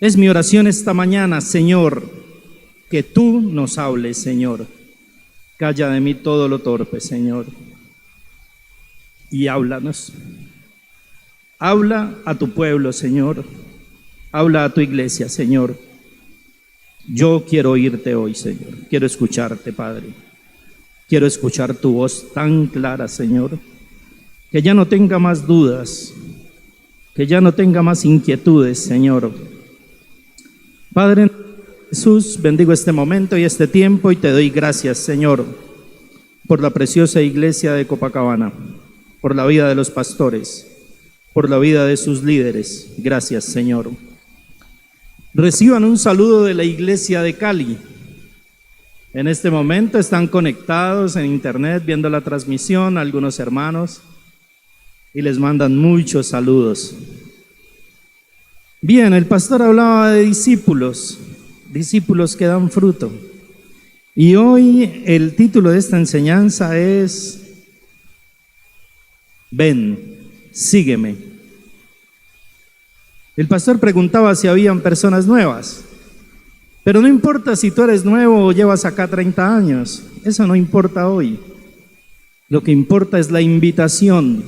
Es mi oración esta mañana, Señor, que tú nos hables, Señor. Calla de mí todo lo torpe, Señor, y háblanos. Habla a tu pueblo, Señor. Habla a tu iglesia, Señor. Yo quiero oírte hoy, Señor. Quiero escucharte, Padre. Quiero escuchar tu voz tan clara, Señor, que ya no tenga más dudas, que ya no tenga más inquietudes, Señor. Padre Jesús, bendigo este momento y este tiempo y te doy gracias, Señor, por la preciosa iglesia de Copacabana, por la vida de los pastores, por la vida de sus líderes. Gracias, Señor. Reciban un saludo de la iglesia de Cali. En este momento están conectados en internet viendo la transmisión algunos hermanos y les mandan muchos saludos. Bien, el pastor hablaba de discípulos que dan fruto. Y hoy el título de esta enseñanza es Ven, sígueme. El pastor preguntaba si habían personas nuevas, pero no importa si tú eres nuevo o llevas acá 30 años, eso no importa hoy. Lo que importa es la invitación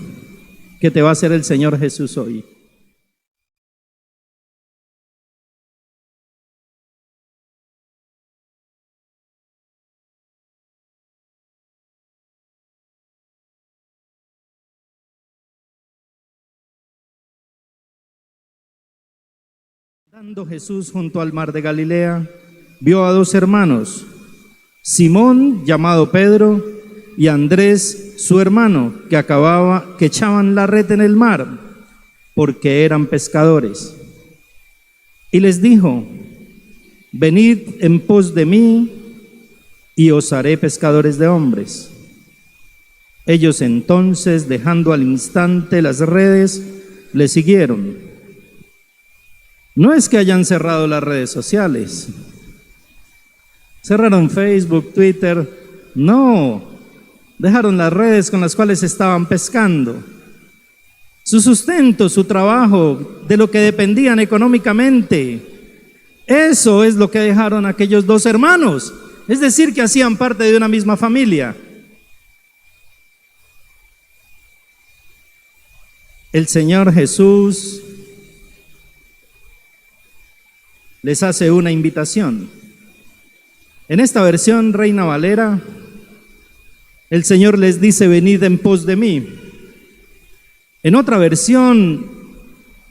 que te va a hacer el Señor Jesús hoy. Andando Jesús junto al mar de Galilea, vio a dos hermanos, Simón, llamado Pedro, y Andrés, su hermano, que echaban la red en el mar, porque eran pescadores. Y les dijo: venid en pos de mí, y os haré pescadores de hombres. Ellos entonces, dejando al instante las redes, le siguieron. No es que hayan cerrado las redes sociales, cerraron Facebook, Twitter, no, dejaron las redes con las cuales estaban pescando. Su sustento, su trabajo, de lo que dependían económicamente, eso es lo que dejaron aquellos dos hermanos, es decir, que hacían parte de una misma familia. El Señor Jesús les hace una invitación. En esta versión Reina Valera, el Señor les dice: venid en pos de mí. En otra versión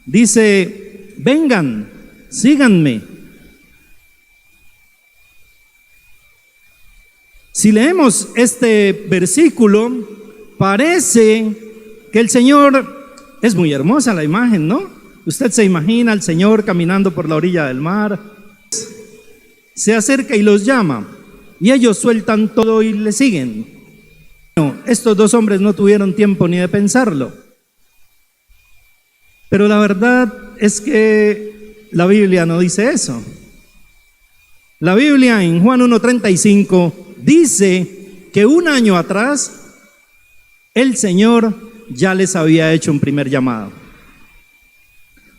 dice: vengan, síganme. Si leemos este versículo, parece que el Señor, es muy hermosa la imagen, ¿no? Usted se imagina al Señor caminando por la orilla del mar, se acerca y los llama, y ellos sueltan todo y le siguen. No, estos dos hombres no tuvieron tiempo ni de pensarlo. Pero la verdad es que la Biblia no dice eso. La Biblia en Juan 1:35 dice que un año atrás el Señor ya les había hecho un primer llamado.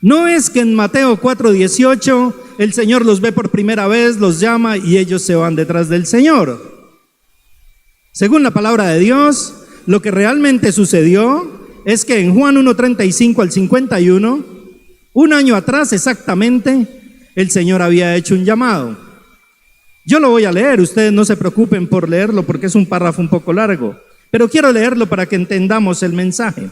No es que en Mateo 4:18 el Señor los ve por primera vez, los llama y ellos se van detrás del Señor. Según la palabra de Dios, lo que realmente sucedió es que en Juan 1:35 al 51, un año atrás exactamente, el Señor había hecho un llamado. Yo lo voy a leer, ustedes no se preocupen por leerlo porque es un párrafo un poco largo, pero quiero leerlo para que entendamos el mensaje.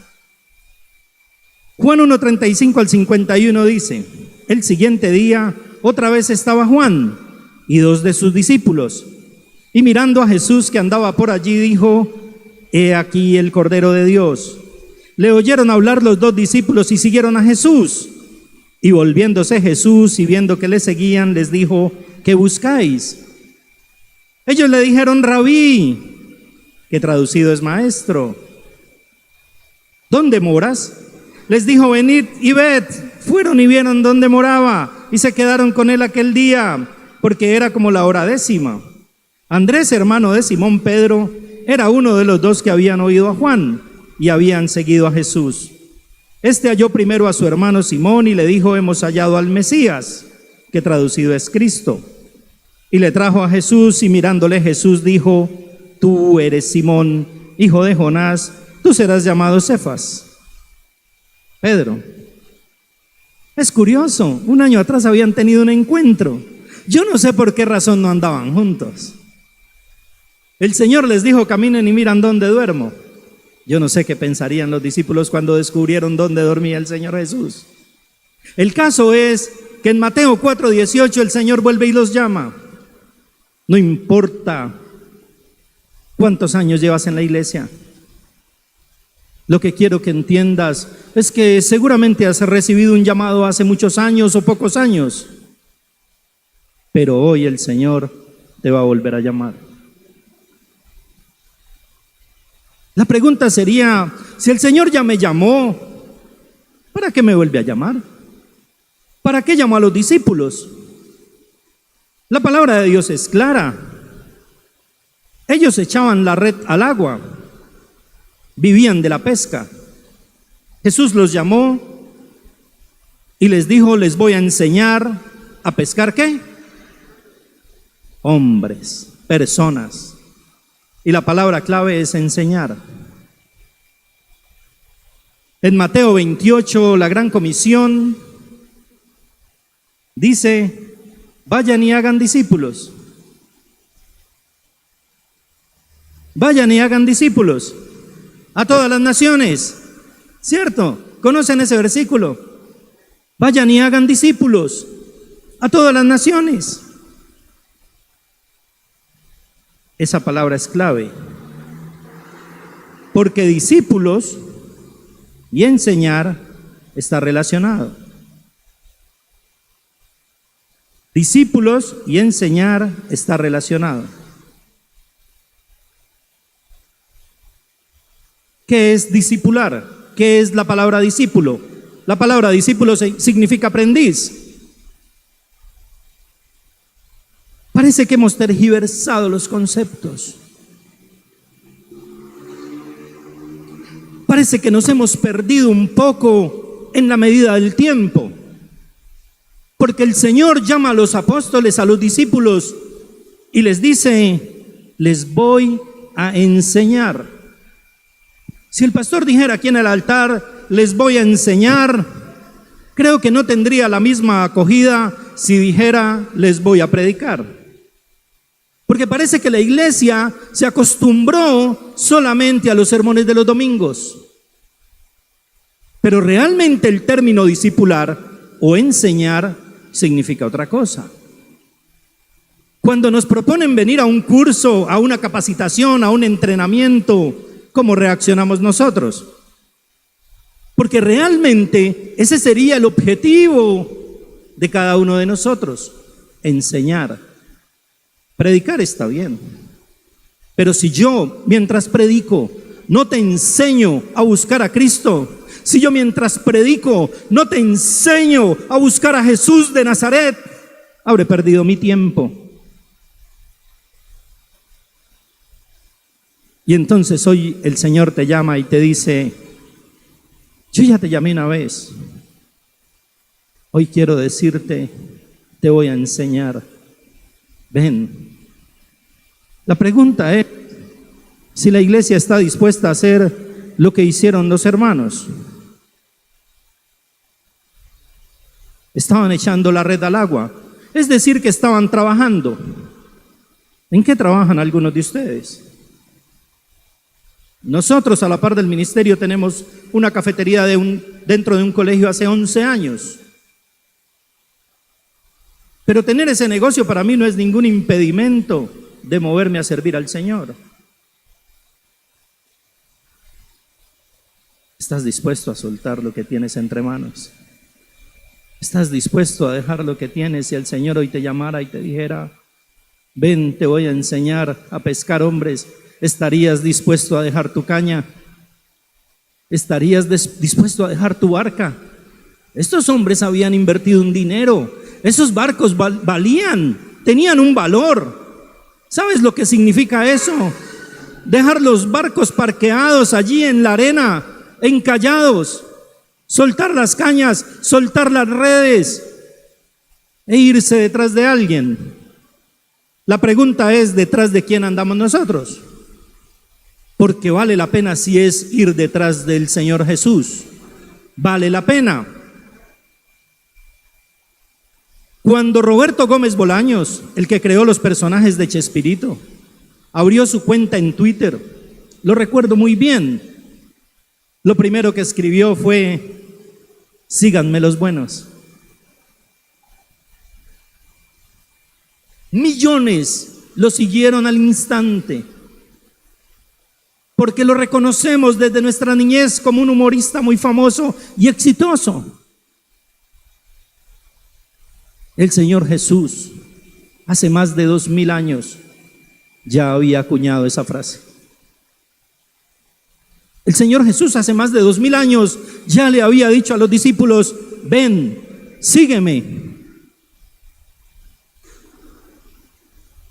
Juan 1:35 al 51 dice: el siguiente día otra vez estaba Juan y dos de sus discípulos, y mirando a Jesús que andaba por allí dijo: he aquí el Cordero de Dios. Le oyeron hablar los dos discípulos y siguieron a Jesús. Y volviéndose Jesús y viendo que le seguían, les dijo: ¿qué buscáis? Ellos le dijeron: Rabí, que traducido es maestro. ¿Dónde moras? Les dijo: venid y ved. Fueron y vieron dónde moraba y se quedaron con él aquel día, porque era como la hora 10:00. Andrés, hermano de Simón Pedro, era uno de los dos que habían oído a Juan y habían seguido a Jesús. Este halló primero a su hermano Simón y le dijo: hemos hallado al Mesías, que traducido es Cristo. Y le trajo a Jesús, y mirándole Jesús dijo: tú eres Simón, hijo de Jonás, tú serás llamado Cefas, Pedro. Es curioso, un año atrás habían tenido un encuentro. Yo no sé por qué razón no andaban juntos. El Señor les dijo: caminen y miran dónde duermo. Yo no sé qué pensarían los discípulos cuando descubrieron dónde dormía el Señor Jesús. El caso es que en Mateo 4:18 el Señor vuelve y los llama. No importa cuántos años llevas en la iglesia. Lo que quiero que entiendas es que seguramente has recibido un llamado hace muchos años o pocos años, pero hoy el Señor te va a volver a llamar. La pregunta sería: si el Señor ya me llamó, ¿para qué me vuelve a llamar? ¿Para qué llamó a los discípulos? La palabra de Dios es clara. Ellos echaban la red al agua, vivían de la pesca. Jesús los llamó y les dijo: les voy a enseñar a pescar ¿qué? Hombres, personas. Y la palabra clave es enseñar. En Mateo 28, la gran comisión dice: vayan y hagan discípulos. Vayan y hagan discípulos a todas las naciones. ¿Cierto? ¿Conocen ese versículo? Vayan y hagan discípulos a todas las naciones. Esa palabra es clave, porque discípulos y enseñar está relacionado. Discípulos y enseñar está relacionado. ¿Qué es discipular? ¿Qué es la palabra discípulo? La palabra discípulo significa aprendiz. Parece que hemos tergiversado los conceptos. Parece que nos hemos perdido un poco en la medida del tiempo. Porque el Señor llama a los apóstoles, a los discípulos, y les dice: les voy a enseñar. Si el pastor dijera aquí en el altar: les voy a enseñar, creo que no tendría la misma acogida si dijera: les voy a predicar. Porque parece que la iglesia se acostumbró solamente a los sermones de los domingos. Pero realmente el término discipular o enseñar significa otra cosa. Cuando nos proponen venir a un curso, a una capacitación, a un entrenamiento, ¿cómo reaccionamos nosotros? Porque realmente ese sería el objetivo de cada uno de nosotros: enseñar. Predicar está bien, pero si yo mientras predico no te enseño a buscar a Cristo, si yo mientras predico no te enseño a buscar a Jesús de Nazaret, habré perdido mi tiempo. Y entonces hoy el Señor te llama y te dice: yo ya te llamé una vez, hoy quiero decirte, te voy a enseñar, ven. La pregunta es si la iglesia está dispuesta a hacer lo que hicieron los hermanos. Estaban echando la red al agua, es decir, que estaban trabajando. ¿En qué trabajan algunos de ustedes? Nosotros, a la par del ministerio, tenemos una cafetería dentro de un colegio hace 11 años. Pero tener ese negocio para mí no es ningún impedimento de moverme a servir al Señor. ¿Estás dispuesto a soltar lo que tienes entre manos? ¿Estás dispuesto a dejar lo que tienes si el Señor hoy te llamara y te dijera: ven, te voy a enseñar a pescar hombres? ¿Estarías dispuesto a dejar tu caña? ¿Estarías dispuesto a dejar tu barca? Estos hombres habían invertido un dinero. Esos barcos valían, tenían un valor. ¿Sabes lo que significa eso? Dejar los barcos parqueados allí en la arena, encallados, soltar las cañas, soltar las redes, e irse detrás de alguien. La pregunta es, ¿detrás de quién andamos nosotros? Porque vale la pena si es ir detrás del Señor Jesús. Vale la pena. Cuando Roberto Gómez Bolaños, el que creó los personajes de Chespirito, abrió su cuenta en Twitter, lo recuerdo muy bien, lo primero que escribió fue: síganme los buenos. Millones lo siguieron al instante, porque lo reconocemos desde nuestra niñez como un humorista muy famoso y exitoso. El Señor Jesús, hace más de 2000 años, ya había acuñado esa frase. El Señor Jesús hace más de 2000 años ya le había dicho a los discípulos: ven, sígueme.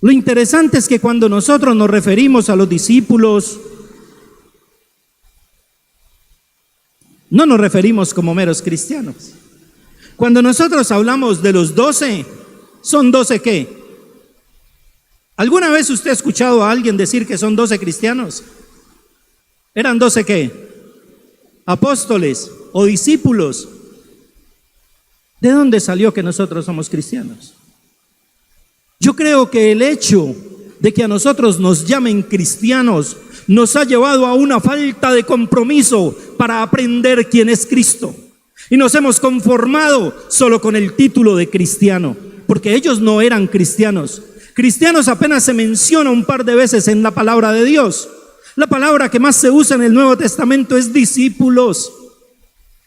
Lo interesante es que cuando nosotros nos referimos a los discípulos, no nos referimos como meros cristianos. Cuando nosotros hablamos de los 12, ¿son 12 qué? ¿Alguna vez usted ha escuchado a alguien decir que son 12 cristianos? ¿Eran 12 qué? Apóstoles o discípulos. ¿De dónde salió que nosotros somos cristianos? Yo creo que el hecho de que a nosotros nos llamen cristianos nos ha llevado a una falta de compromiso para aprender quién es Cristo. Y nos hemos conformado solo con el título de cristiano, porque ellos no eran cristianos. Cristianos apenas se menciona un par de veces en la palabra de Dios. La palabra que más se usa en el Nuevo Testamento es discípulos.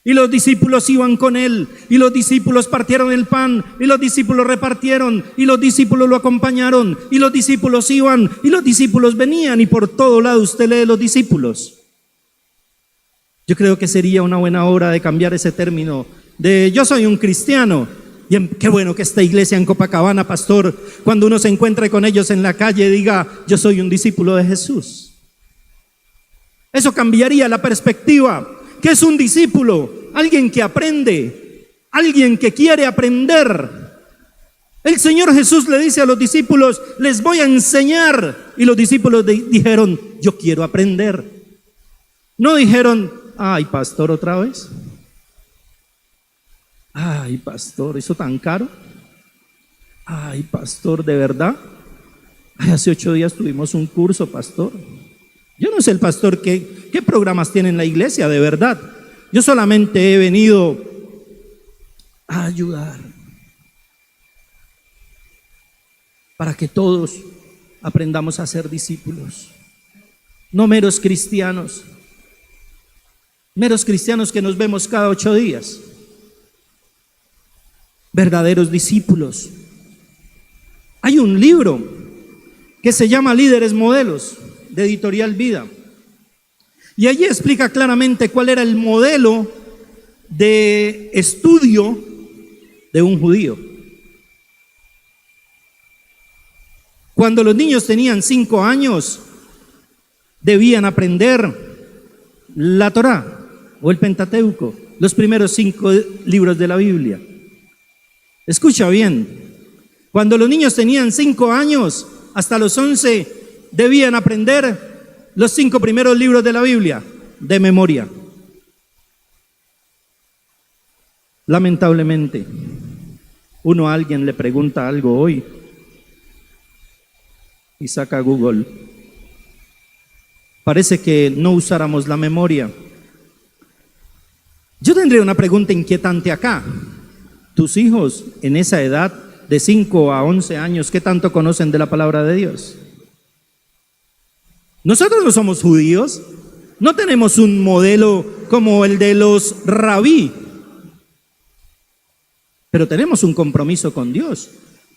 Y los discípulos iban con él, y los discípulos partieron el pan, y los discípulos repartieron, y los discípulos lo acompañaron, y los discípulos iban, y los discípulos venían, y por todo lado usted lee los discípulos. Yo creo que sería una buena hora de cambiar ese término de yo soy un cristiano. Y qué bueno que esta iglesia en Copacabana, pastor, cuando uno se encuentre con ellos en la calle, diga: yo soy un discípulo de Jesús. Eso cambiaría la perspectiva. ¿Qué es un discípulo? Alguien que aprende, alguien que quiere aprender. El Señor Jesús le dice a los discípulos: les voy a enseñar. Y los discípulos dijeron: yo quiero aprender. No dijeron: ay, pastor, otra vez. Ay, pastor, ¿eso tan caro? Ay, pastor, ¿de verdad? Ay, hace 8 días tuvimos un curso, pastor. Yo no sé el pastor qué programas tiene en la iglesia, de verdad. Yo solamente he venido a ayudar para que todos aprendamos a ser discípulos, no meros cristianos que nos vemos cada 8 días. Verdaderos discípulos. Hay un libro que se llama Líderes Modelos, de Editorial Vida, y allí explica claramente cuál era el modelo de estudio de un judío. Cuando los niños tenían 5 años, debían aprender la Torá o el Pentateuco, los primeros 5 libros de la Biblia. Escucha bien, cuando los niños tenían 5 años, hasta los 11 debían aprender los 5 primeros libros de la Biblia de memoria. Lamentablemente, uno a alguien le pregunta algo hoy y saca Google. Parece que no usáramos la memoria. Yo tendría una pregunta inquietante acá. Tus hijos en esa edad de 5 a 11 años, ¿qué tanto conocen de la palabra de Dios? Nosotros no somos judíos, no tenemos un modelo como el de los rabí, pero tenemos un compromiso con Dios.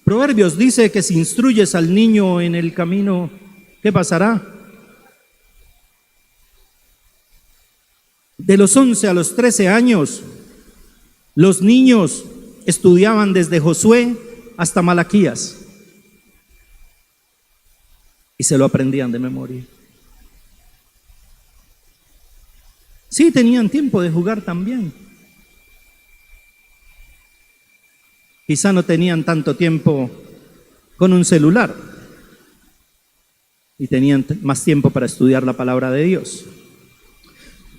Proverbios dice que si instruyes al niño en el camino, ¿qué pasará? De los 11 a los 13 años, los niños estudiaban desde Josué hasta Malaquías y se lo aprendían de memoria. Sí, tenían tiempo de jugar también. Quizá no tenían tanto tiempo con un celular y tenían más tiempo para estudiar la palabra de Dios.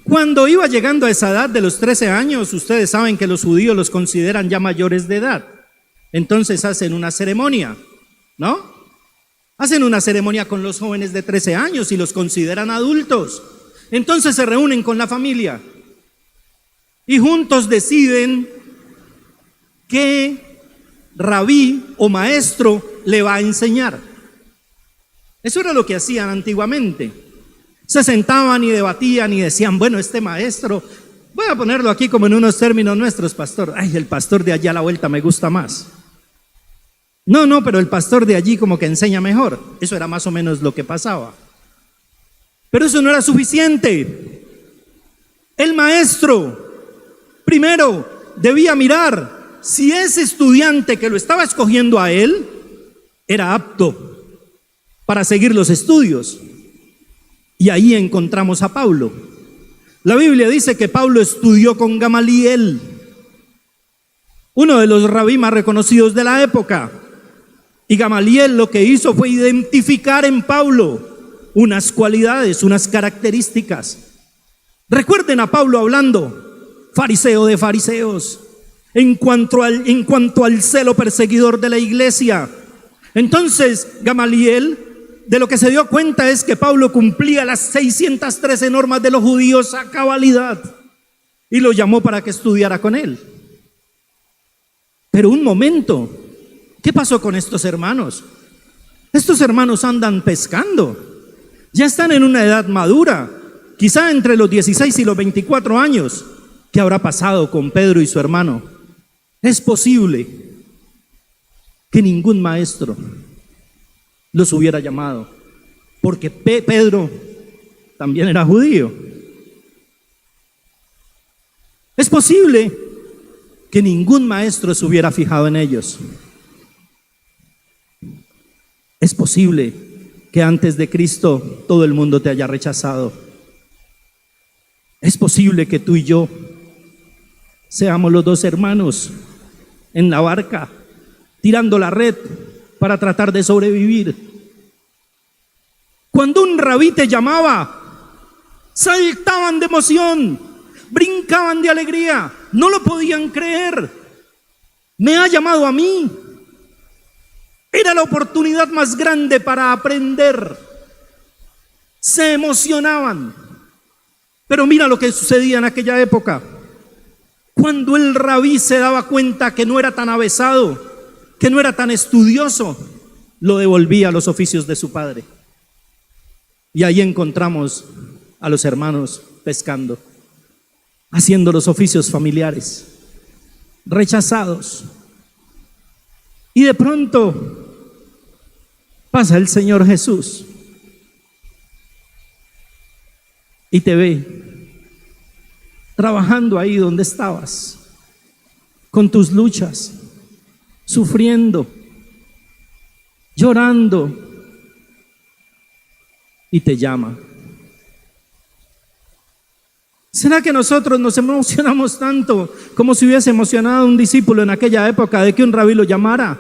Cuando iba llegando a esa edad de los 13 años, ustedes saben que los judíos los consideran ya mayores de edad. Entonces hacen una ceremonia, ¿no? Hacen una ceremonia con los jóvenes de 13 años y los consideran adultos. Entonces se reúnen con la familia y juntos deciden qué rabí o maestro le va a enseñar. Eso era lo que hacían antiguamente. Se sentaban y debatían y decían, bueno, este maestro, voy a ponerlo aquí como en unos términos nuestros, pastor. Ay, el pastor de allá a la vuelta me gusta más. No, pero el pastor de allí como que enseña mejor. Eso era más o menos lo que pasaba. Pero eso no era suficiente. El maestro primero debía mirar si ese estudiante que lo estaba escogiendo a él era apto para seguir los estudios. Y ahí encontramos a Pablo. La Biblia dice que Pablo estudió con Gamaliel, uno de los rabí más reconocidos de la época. Y Gamaliel lo que hizo fue identificar en Pablo unas cualidades, unas características. Recuerden a Pablo hablando, fariseo de fariseos, en cuanto al celo perseguidor de la iglesia. Entonces Gamaliel de lo que se dio cuenta es que Pablo cumplía las 613 normas de los judíos a cabalidad y lo llamó para que estudiara con él. Pero un momento, ¿qué pasó con estos hermanos? Estos hermanos andan pescando, ya están en una edad madura, quizá entre los 16 y los 24 años. ¿Qué habrá pasado con Pedro y su hermano? Es posible que ningún maestro los hubiera llamado, porque Pedro también era judío. Es posible que ningún maestro se hubiera fijado en ellos. Es posible que antes de Cristo todo el mundo te haya rechazado. Es posible que tú y yo seamos los dos hermanos en la barca tirando la red para tratar de sobrevivir. Cuando un rabí te llamaba, saltaban de emoción, brincaban de alegría, no lo podían creer. Me ha llamado a mí. Era la oportunidad más grande para aprender. Se emocionaban. Pero mira lo que sucedía en aquella época. Cuando el rabí se daba cuenta que no era tan avesado, que no era tan estudioso, lo devolvía a los oficios de su padre. Y ahí encontramos a los hermanos pescando, haciendo los oficios familiares, rechazados. Y de pronto pasa el Señor Jesús y te ve trabajando ahí donde estabas, con tus luchas, sufriendo, llorando, y te llama. ¿Será que nosotros nos emocionamos tanto como si hubiese emocionado a un discípulo en aquella época de que un rabí lo llamara?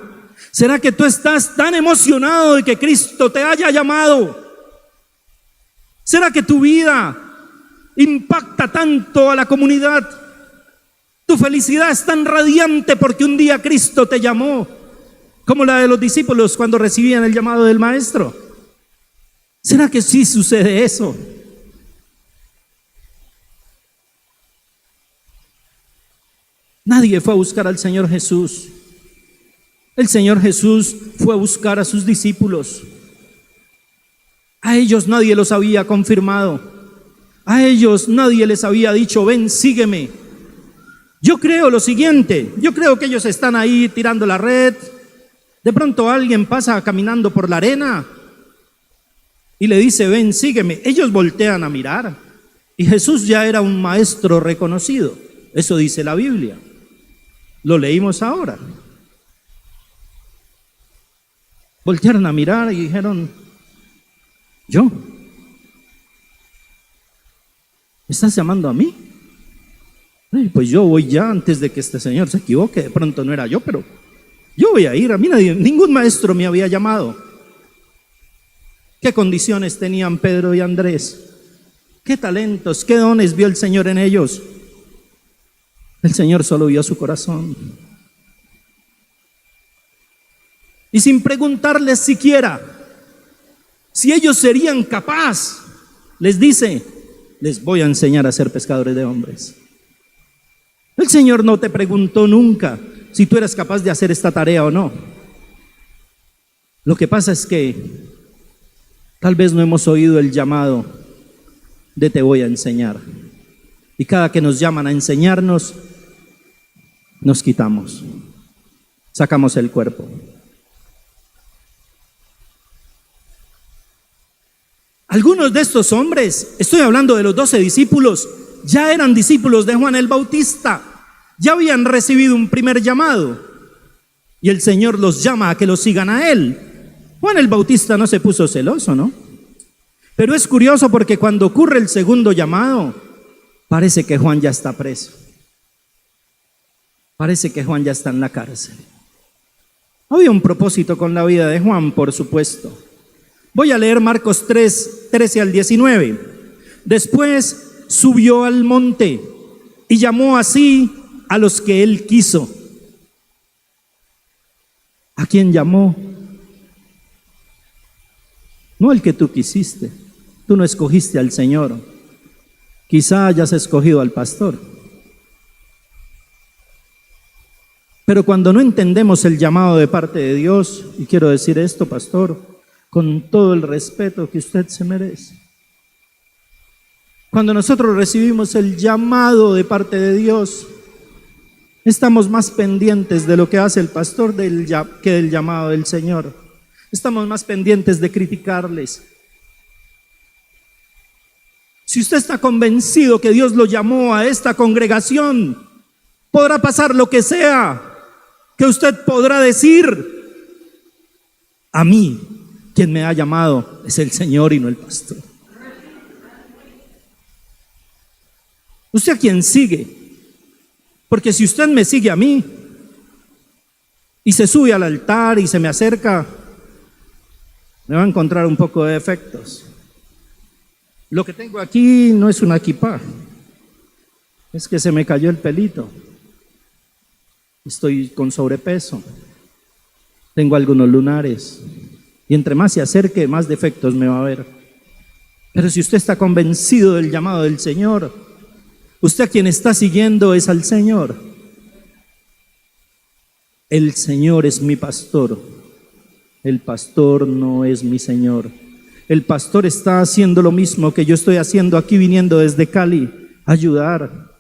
¿Será que tú estás tan emocionado de que Cristo te haya llamado? ¿Será que tu vida impacta tanto a la comunidad? Tu felicidad es tan radiante porque un día Cristo te llamó, como la de los discípulos cuando recibían el llamado del Maestro. ¿Será que sí sucede eso? Nadie fue a buscar al Señor Jesús. El Señor Jesús fue a buscar a sus discípulos. A ellos nadie los había confirmado. A ellos nadie les había dicho, ven, sígueme. Yo creo lo siguiente, yo creo que ellos están ahí tirando la red. De pronto alguien pasa caminando por la arena y le dice, ven, sígueme. Ellos voltean a mirar y Jesús ya era un maestro reconocido. Eso dice la Biblia. Lo leímos ahora. Voltearon a mirar y dijeron, ¿yo? ¿Me estás llamando a mí? Ay, pues yo voy ya antes de que este señor se equivoque. De pronto no era yo, pero Yo voy a ir, a mí ningún maestro me había llamado. ¿Qué condiciones tenían Pedro y Andrés? ¿Qué talentos, qué dones vio el Señor en ellos? El Señor solo vio su corazón. Y sin preguntarles siquiera si ellos serían capaces, les dice: les voy a enseñar a ser pescadores de hombres. El Señor no te preguntó nunca si tú eras capaz de hacer esta tarea o no. Lo que pasa es que tal vez no hemos oído el llamado de te voy a enseñar. Y cada que nos llaman a enseñarnos, nos quitamos, sacamos el cuerpo. Algunos de estos hombres, estoy hablando de los 12 discípulos, ya eran discípulos de Juan el Bautista, ya habían recibido un primer llamado y el Señor los llama a que los sigan a Él. Juan el Bautista no se puso celoso, ¿no? Pero es curioso porque cuando ocurre el segundo llamado, parece que Juan ya está preso. Parece que Juan ya está en la cárcel. Había un propósito con la vida de Juan, por supuesto. Voy a leer Marcos 3, 13 al 19. Después subió al monte y llamó así a los que él quiso. ¿A quién llamó? No el que tú quisiste. Tú no escogiste al Señor. Quizá hayas escogido al pastor. Pero cuando no entendemos el llamado de parte de Dios, y quiero decir esto, pastor, con todo el respeto que usted se merece. Cuando nosotros recibimos el llamado de parte de Dios, estamos más pendientes de lo que hace el pastor que del llamado del Señor. Estamos más pendientes de criticarles. Si usted está convencido que Dios lo llamó a esta congregación, podrá pasar lo que sea, que usted podrá decir: a mí, quien me ha llamado es el Señor y no el pastor. ¿Usted a quién sigue? Porque si usted me sigue a mí y se sube al altar y se me acerca, me va a encontrar un poco de defectos. Lo que tengo aquí no es una kipá, es que se me cayó el pelito. Estoy con sobrepeso, tengo algunos lunares, y entre más se acerque, más defectos me va a ver. Pero si usted está convencido del llamado del Señor, usted a quien está siguiendo es al Señor. El Señor es mi pastor, el pastor no es mi Señor. El pastor está haciendo lo mismo que yo estoy haciendo aquí, viniendo desde Cali a ayudar.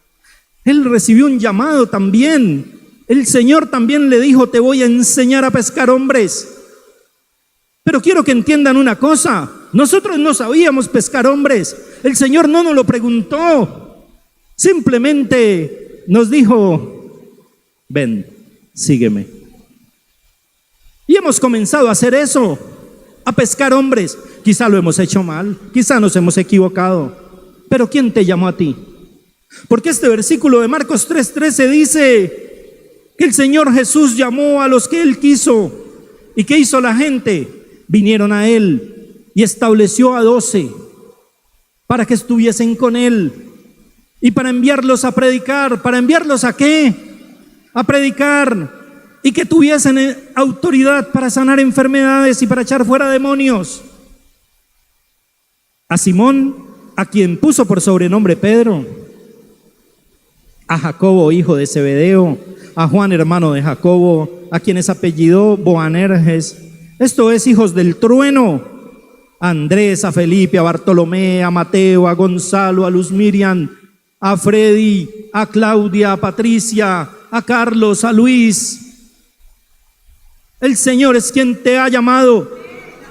Él recibió un llamado también. El Señor también le dijo: te voy a enseñar a pescar hombres. Pero quiero que entiendan una cosa: nosotros no sabíamos pescar hombres. El Señor no nos lo preguntó. Simplemente nos dijo: ven, sígueme. Y hemos comenzado a hacer eso, a pescar hombres. Quizá lo hemos hecho mal, quizá nos hemos equivocado, pero ¿quién te llamó a ti? Porque este versículo de Marcos 3:13 dice que el Señor Jesús llamó a los que Él quiso. ¿Y qué hizo la gente? Vinieron a Él y estableció a 12 para que estuviesen con Él y para enviarlos a predicar. ¿Para enviarlos a qué? A predicar, y que tuviesen autoridad para sanar enfermedades y para echar fuera demonios. A Simón, a quien puso por sobrenombre Pedro, a Jacobo, hijo de Zebedeo, a Juan, hermano de Jacobo, a quienes apellidó Boanerges, esto es, hijos del trueno, a Andrés, a Felipe, a Bartolomé, a Mateo, a Gonzalo, a Luz Miriam, a Freddy, a Claudia, a Patricia, a Carlos, a Luis. El Señor es quien te ha llamado.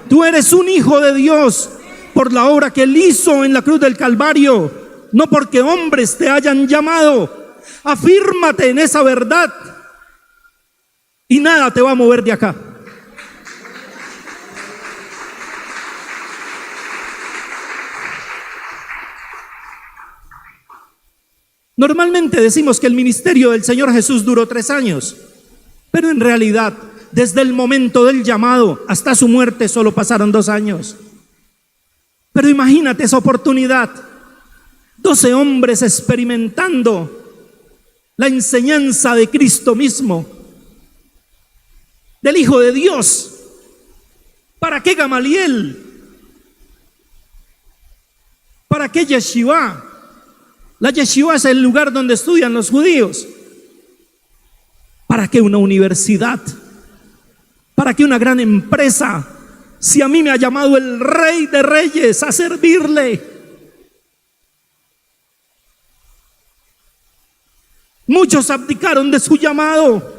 Tú eres un hijo de Dios por la obra que Él hizo en la cruz del Calvario, no porque hombres te hayan llamado. Afírmate en esa verdad y nada te va a mover de acá. Normalmente decimos que el ministerio del Señor Jesús duró 3 años, pero en realidad desde el momento del llamado hasta su muerte solo pasaron 2 años. Pero imagínate esa oportunidad, 12 hombres experimentando la enseñanza de Cristo mismo, del Hijo de Dios. ¿Para qué Gamaliel? ¿Para qué Yeshivá? La Yeshivá es el lugar donde estudian los judíos. ¿Para qué una universidad? ¿Para qué una gran empresa? Si a mí me ha llamado el Rey de Reyes a servirle. Muchos abdicaron de su llamado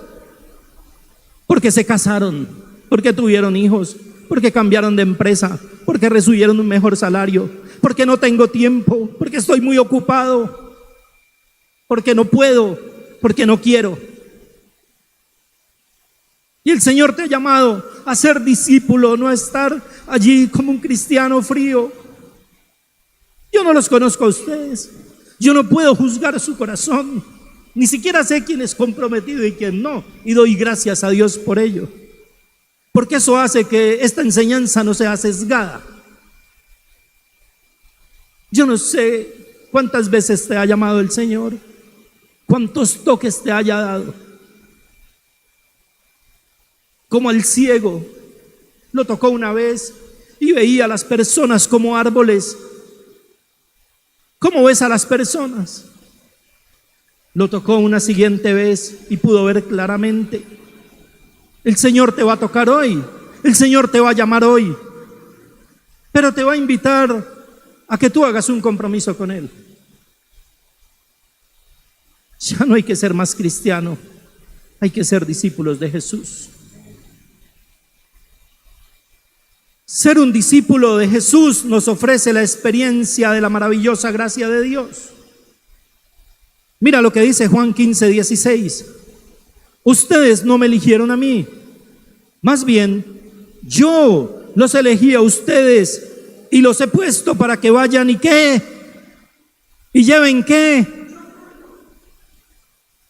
porque se casaron, porque tuvieron hijos, porque cambiaron de empresa, porque recibieron un mejor salario, porque no tengo tiempo, porque estoy muy ocupado, porque no puedo, porque no quiero. Y el Señor te ha llamado a ser discípulo, no a estar allí como un cristiano frío. Yo no los conozco a ustedes, yo no puedo juzgar su corazón, ni siquiera sé quién es comprometido y quién no, y doy gracias a Dios por ello, porque eso hace que esta enseñanza no sea sesgada. Yo no sé cuántas veces te ha llamado el Señor, cuántos toques te haya dado. Como al ciego, lo tocó una vez y veía a las personas como árboles. ¿Cómo ves a las personas? Lo tocó una siguiente vez y pudo ver claramente. El Señor te va a tocar hoy, el Señor te va a llamar hoy, pero te va a invitar a que tú hagas un compromiso con Él. Ya no hay que ser más cristiano, hay que ser discípulos de Jesús. Ser un discípulo de Jesús nos ofrece la experiencia de la maravillosa gracia de Dios. Mira lo que dice Juan 15:16. Ustedes no me eligieron a mí, más bien yo los elegí a ustedes y los he puesto para que vayan y ¿qué? ¿Y lleven qué?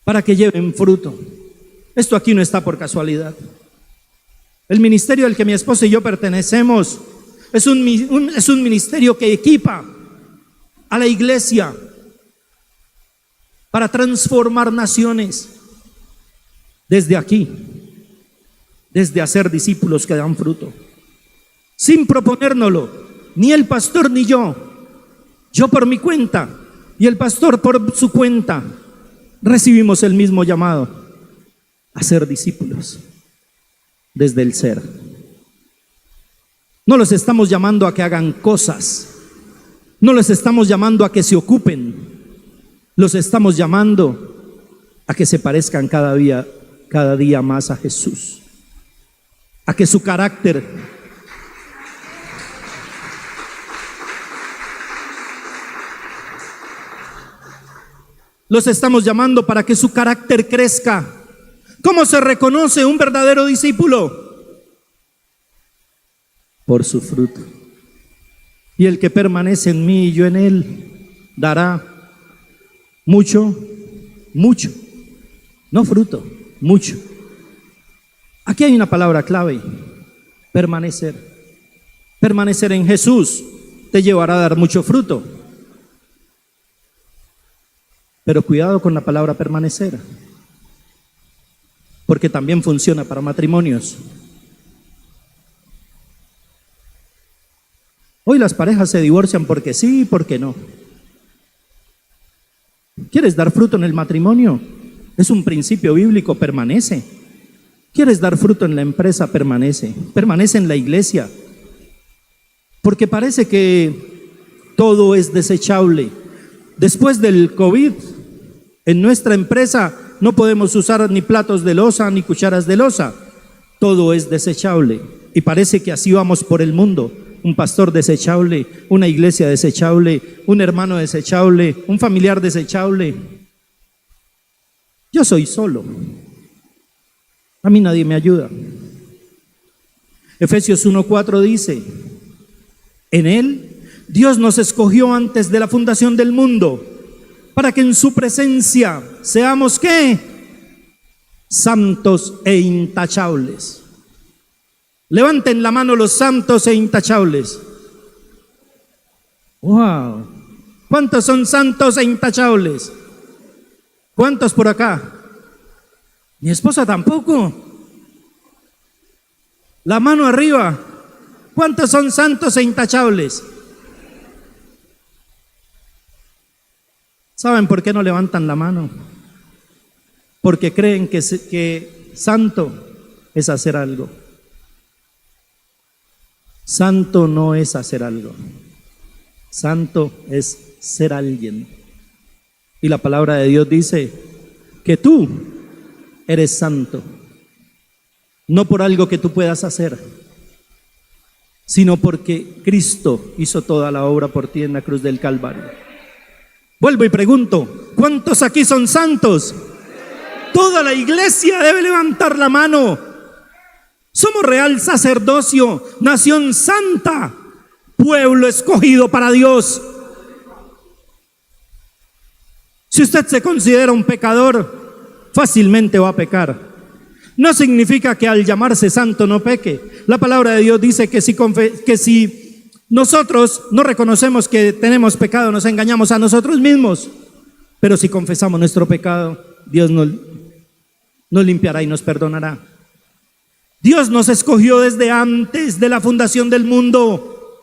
Para que lleven fruto. Esto aquí no está por casualidad. El ministerio al que mi esposa y yo pertenecemos es un ministerio que equipa a la iglesia para transformar naciones desde aquí, desde hacer discípulos que dan fruto, sin proponérnoslo, ni el pastor ni yo por mi cuenta y el pastor por su cuenta, recibimos el mismo llamado a ser discípulos. Desde el ser. No los estamos llamando a que hagan cosas, no los estamos llamando a que se ocupen, los estamos llamando a que se parezcan cada día más a Jesús, a que su carácter los estamos llamando para que su carácter crezca. ¿Cómo se reconoce un verdadero discípulo? Por su fruto. Y el que permanece en mí y yo en él, dará mucho, no fruto, mucho. Aquí hay una palabra clave: permanecer. Permanecer en Jesús te llevará a dar mucho fruto. Pero cuidado con la palabra permanecer, porque también funciona para matrimonios. Hoy las parejas se divorcian porque sí y porque no. ¿Quieres dar fruto en el matrimonio? Es un principio bíblico, permanece. ¿Quieres dar fruto en la empresa? Permanece. Permanece en la iglesia. Porque parece que todo es desechable. Después del COVID, en nuestra empresa no podemos usar ni platos de loza ni cucharas de loza. Todo es desechable. Y parece que así vamos por el mundo. Un pastor desechable, una iglesia desechable, un hermano desechable, un familiar desechable. Yo soy solo. A mí nadie me ayuda. Efesios 1:4 dice: en Él Dios nos escogió antes de la fundación del mundo, para que en su presencia seamos ¿qué? santos e intachables. Levanten la mano los santos e intachables. Wow. ¿Cuántos son santos e intachables? ¿Cuántos por acá? Mi esposa tampoco. La mano arriba. ¿Cuántos son santos e intachables? ¿Saben por qué no levantan la mano? Porque creen que santo es hacer algo. Santo no es hacer algo. Santo es ser alguien. Y la palabra de Dios dice que tú eres santo. No por algo que tú puedas hacer, sino porque Cristo hizo toda la obra por ti en la cruz del Calvario. Vuelvo y pregunto, ¿cuántos aquí son santos? Toda la iglesia debe levantar la mano. Somos real sacerdocio, nación santa, pueblo escogido para Dios. Si usted se considera un pecador, fácilmente va a pecar. No significa que al llamarse santo no peque. La palabra de Dios dice que si nosotros no reconocemos que tenemos pecado, nos engañamos a nosotros mismos. Pero si confesamos nuestro pecado, Dios nos limpiará y nos perdonará. Dios nos escogió desde antes de la fundación del mundo.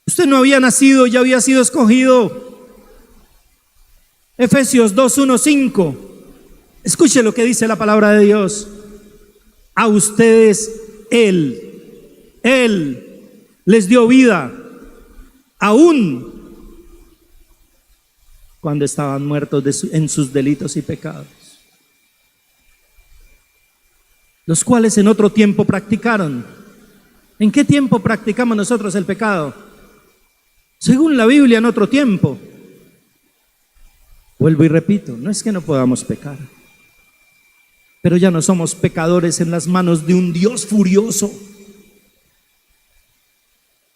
Usted no había nacido, ya había sido escogido. Efesios 2:1-5. Escuche lo que dice la palabra de Dios. A ustedes Él les dio vida, aún cuando estaban muertos en sus delitos y pecados, los cuales en otro tiempo practicaron. ¿En qué tiempo practicamos nosotros el pecado? Según la Biblia, en otro tiempo. Vuelvo y repito, no es que no podamos pecar, pero ya no somos pecadores en las manos de un Dios furioso.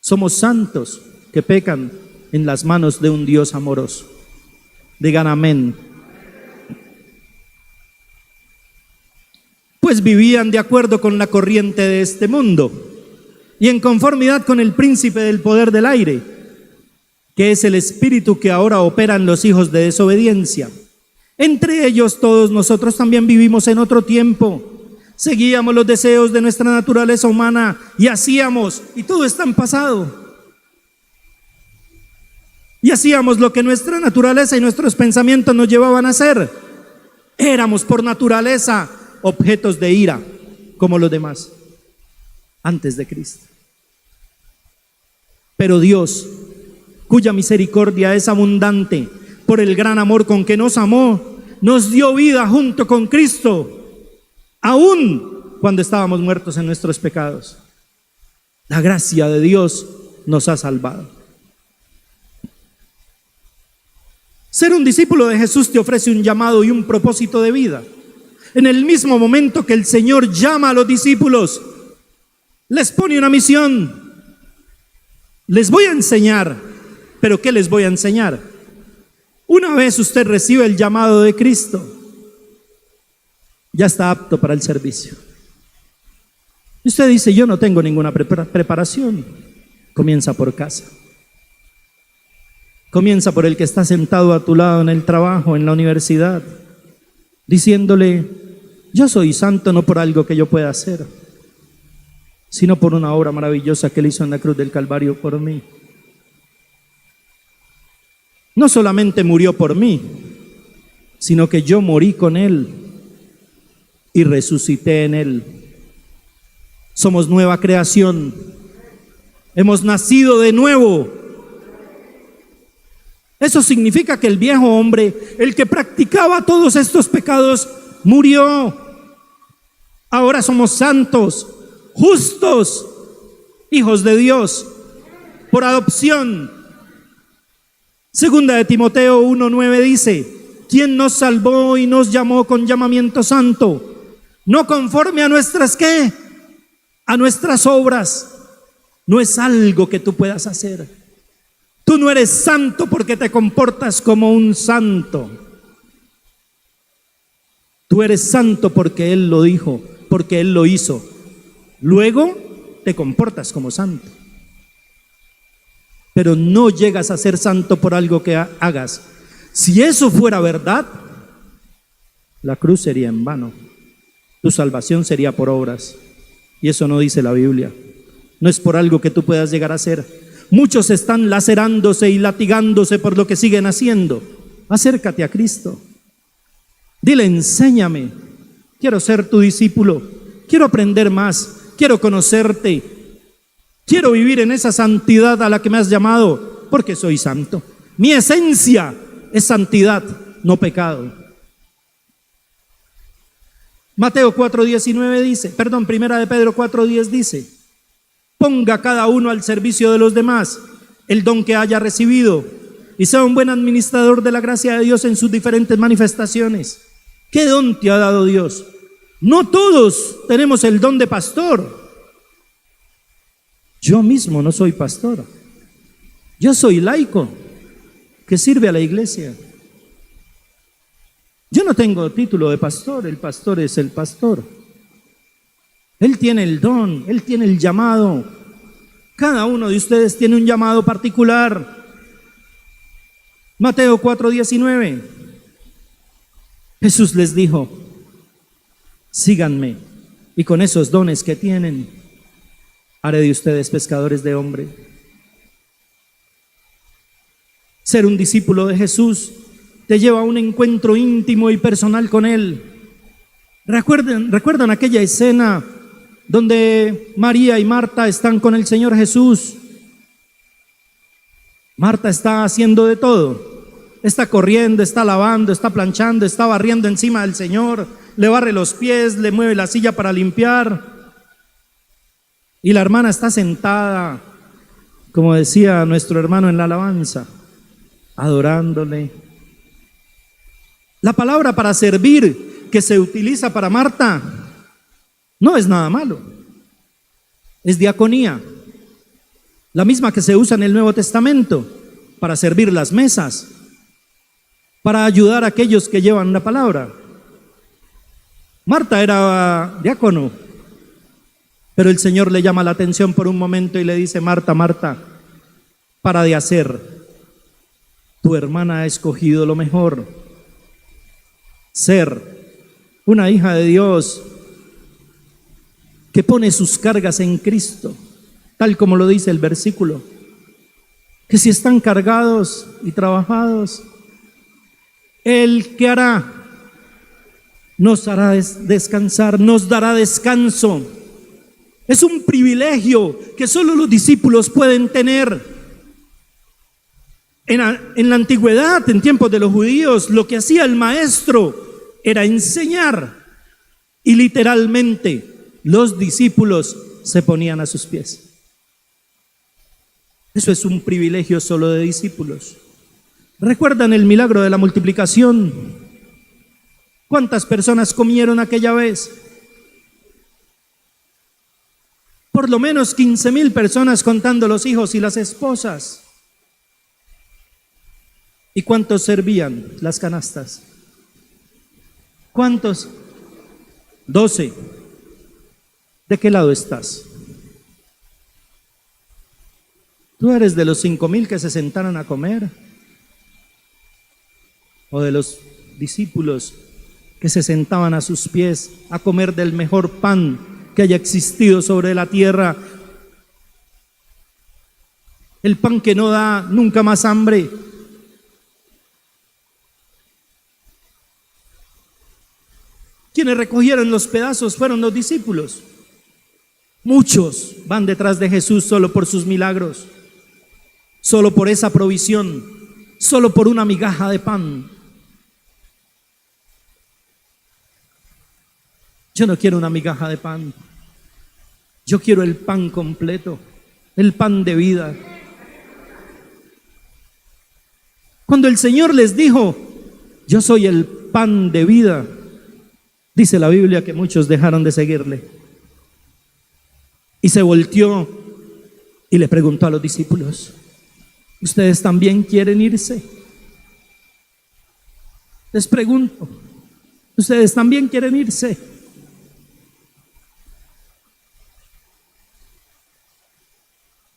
Somos santos que pecan en las manos de un Dios amoroso. Digan amén. Pues vivían de acuerdo con la corriente de este mundo y en conformidad con el príncipe del poder del aire, que es el espíritu que ahora opera en los hijos de desobediencia. Entre ellos todos nosotros también vivimos en otro tiempo. Seguíamos los deseos de nuestra naturaleza humana y todo está en pasado. Y hacíamos lo que nuestra naturaleza y nuestros pensamientos nos llevaban a hacer. Éramos por naturaleza objetos de ira, como los demás, antes de Cristo. Pero Dios, cuya misericordia es abundante por el gran amor con que nos amó, nos dio vida junto con Cristo, aún cuando estábamos muertos en nuestros pecados. La gracia de Dios nos ha salvado. Ser un discípulo de Jesús te ofrece un llamado y un propósito de vida. En el mismo momento que el Señor llama a los discípulos, les pone una misión. Les voy a enseñar. ¿Pero qué les voy a enseñar? Una vez usted recibe el llamado de Cristo, ya está apto para el servicio. Y usted dice, yo no tengo ninguna preparación. Comienza por casa. Comienza por el que está sentado a tu lado en el trabajo, en la universidad, diciéndole, yo soy santo no por algo que yo pueda hacer, sino por una obra maravillosa que Él hizo en la cruz del Calvario por mí. No solamente murió por mí, sino que yo morí con Él y resucité en Él. Somos nueva creación. Hemos nacido de nuevo. Eso significa que el viejo hombre, el que practicaba todos estos pecados, murió. Ahora somos santos, justos, hijos de Dios, por adopción. Segunda de Timoteo 1:9 dice, ¿quién nos salvó y nos llamó con llamamiento santo? No conforme a nuestras, ¿qué? A nuestras obras. No es algo que tú puedas hacer. Tú no eres santo porque te comportas como un santo. Tú eres santo porque Él lo dijo, porque Él lo hizo. Luego te comportas como santo. Pero no llegas a ser santo por algo que hagas. Si eso fuera verdad, la cruz sería en vano. Tu salvación sería por obras. Y eso no dice la Biblia. No es por algo que tú puedas llegar a hacer. Muchos están lacerándose y latigándose por lo que siguen haciendo. Acércate a Cristo. Dile, enséñame. Quiero ser tu discípulo. Quiero aprender más. Quiero conocerte. Quiero vivir en esa santidad a la que me has llamado, porque soy santo. Mi esencia es santidad, no pecado. Mateo 4:19 dice, primera de Pedro 4:10 dice, ponga cada uno al servicio de los demás el don que haya recibido y sea un buen administrador de la gracia de Dios en sus diferentes manifestaciones. ¿Qué don te ha dado Dios? No todos tenemos el don de pastor. Yo mismo no soy pastor. Yo soy laico que sirve a la iglesia. Yo no tengo título de pastor, el pastor es el pastor. Él tiene el don, él tiene el llamado. Cada uno de ustedes tiene un llamado particular. Mateo 4:19. Jesús les dijo, síganme y con esos dones que tienen, haré de ustedes pescadores de hombre. Ser un discípulo de Jesús te lleva a un encuentro íntimo y personal con Él. ¿Recuerdan aquella escena donde María y Marta están con el Señor Jesús? Marta está haciendo de todo. Está corriendo, está lavando, está planchando, está barriendo encima del Señor, le barre los pies, le mueve la silla para limpiar. Y la hermana está sentada, como decía nuestro hermano en la alabanza, adorándole. La palabra para servir que se utiliza para Marta no es nada malo. Es diaconía, la misma que se usa en el Nuevo Testamento para servir las mesas, para ayudar a aquellos que llevan la palabra. Marta era diácono, pero el Señor le llama la atención por un momento y le dice, Marta, Marta, para de hacer, tu hermana ha escogido lo mejor. Ser una hija de Dios que pone sus cargas en Cristo, tal como lo dice el versículo, que si están cargados y trabajados, Él ¿qué hará? Nos hará descansar, nos dará descanso. Es un privilegio que solo los discípulos pueden tener. En la antigüedad, en tiempos de los judíos, lo que hacía el maestro era enseñar. Y literalmente los discípulos se ponían a sus pies. Eso es un privilegio solo de discípulos. ¿Recuerdan el milagro de la multiplicación? ¿Cuántas personas comieron aquella vez? Por lo menos 15,000 personas contando los hijos y las esposas. ¿Y cuántos servían las canastas? ¿Cuántos? 12. ¿De qué lado estás? ¿Tú eres de los 5,000 que se sentaron a comer? ¿O de los discípulos que se sentaban a sus pies a comer del mejor pan que haya existido sobre la tierra? El pan que no da nunca más hambre. Quienes recogieron los pedazos fueron los discípulos. Muchos van detrás de Jesús solo por sus milagros, solo por esa provisión, solo por una migaja de pan. Yo no quiero una migaja de pan. Yo quiero el pan completo, el pan de vida. Cuando el Señor les dijo, yo soy el pan de vida, dice la Biblia que muchos dejaron de seguirle. Y se volteó y le preguntó a los discípulos, ¿ustedes también quieren irse? Les pregunto, Ustedes también quieren irse.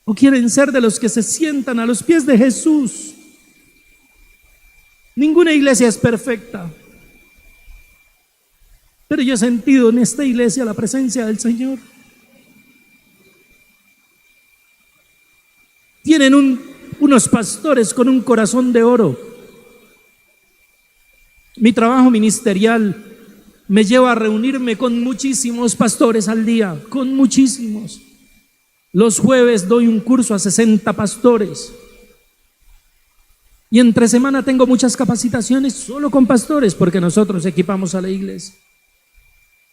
¿O quieren ser de los que se sientan a los pies de Jesús? Ninguna iglesia es perfecta, pero yo he sentido en esta iglesia la presencia del Señor. Tienen unos pastores con un corazón de oro. Mi trabajo ministerial me lleva a reunirme con muchísimos pastores al día, con muchísimos. Los jueves doy un curso a 60 pastores. Y entre semana tengo muchas capacitaciones solo con pastores, porque nosotros equipamos a la iglesia.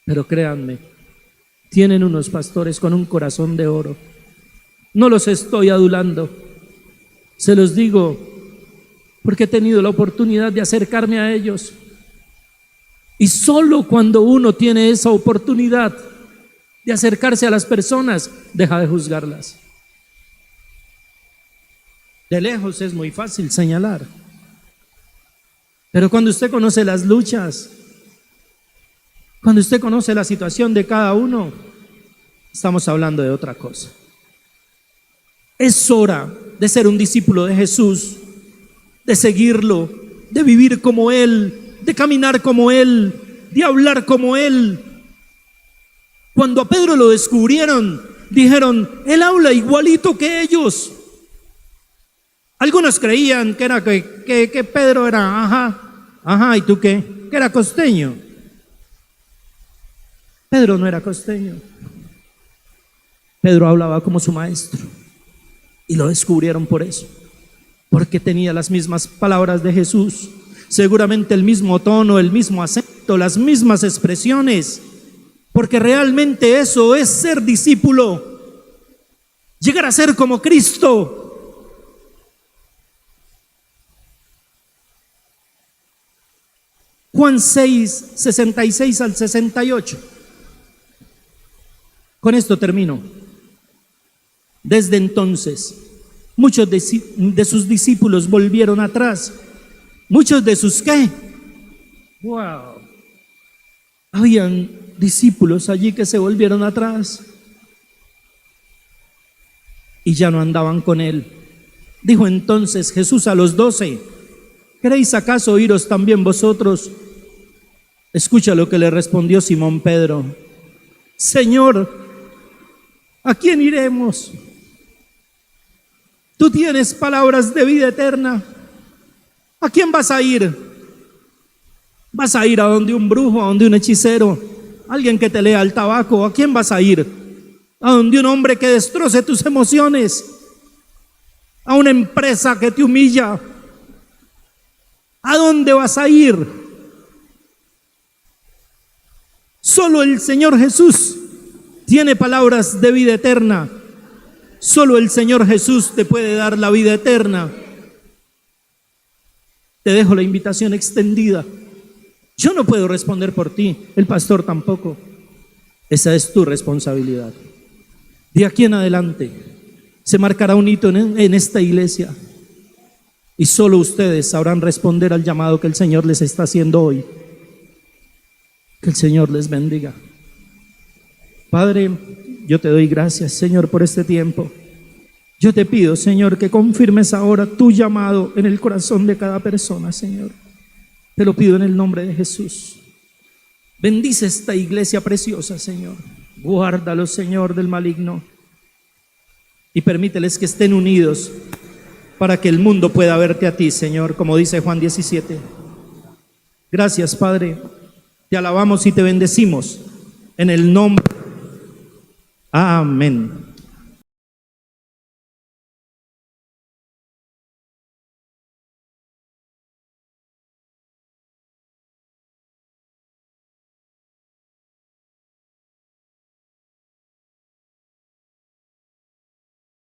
Pero créanme, tienen unos pastores con un corazón de oro. No los estoy adulando, se los digo porque he tenido la oportunidad de acercarme a ellos. Y solo cuando uno tiene esa oportunidad de acercarse a las personas, deja de juzgarlas. De lejos es muy fácil señalar, pero cuando usted conoce las luchas, cuando usted conoce la situación de cada uno, estamos hablando de otra cosa. Es hora de ser un discípulo de Jesús, de seguirlo, de vivir como Él, de caminar como Él, de hablar como Él. Cuando a Pedro lo descubrieron, dijeron: Él habla igualito que ellos. Algunos creían que era que Pedro era, ¿y tú qué? Que era costeño. Pedro no era costeño. Pedro hablaba como su maestro. Y lo descubrieron por eso, porque tenía las mismas palabras de Jesús, seguramente el mismo tono, el mismo acento, las mismas expresiones, porque realmente eso es ser discípulo, llegar a ser como Cristo. Juan 6, 66 al 68. Con esto termino. Desde entonces, muchos de sus discípulos volvieron atrás. ¿Muchos de sus qué? Wow. Habían discípulos allí que se volvieron atrás y ya no andaban con él. Dijo entonces Jesús a los 12: ¿queréis acaso iros también vosotros? Escucha lo que le respondió Simón Pedro: Señor, ¿a quién iremos? Tú tienes palabras de vida eterna. ¿A quién vas a ir? ¿Vas a ir a donde un brujo, a donde un hechicero, alguien que te lea el tabaco? ¿A quién vas a ir? ¿A donde un hombre que destroce tus emociones? ¿A una empresa que te humilla? ¿A dónde vas a ir? Solo el Señor Jesús tiene palabras de vida eterna. Solo el Señor Jesús te puede dar la vida eterna. Te dejo la invitación extendida. Yo no puedo responder por ti, el pastor tampoco. Esa es tu responsabilidad. De aquí en adelante se marcará un hito en esta iglesia y solo ustedes sabrán responder al llamado que el Señor les está haciendo hoy. Que el Señor les bendiga. Padre, yo te doy gracias, Señor, por este tiempo. Yo te pido, Señor, que confirmes ahora tu llamado en el corazón de cada persona, Señor. Te lo pido en el nombre de Jesús. Bendice esta iglesia preciosa, Señor. Guárdalos, Señor, del maligno. Y permíteles que estén unidos para que el mundo pueda verte a ti, Señor, como dice Juan 17. Gracias, Padre. Te alabamos y te bendecimos en el nombre. Amén.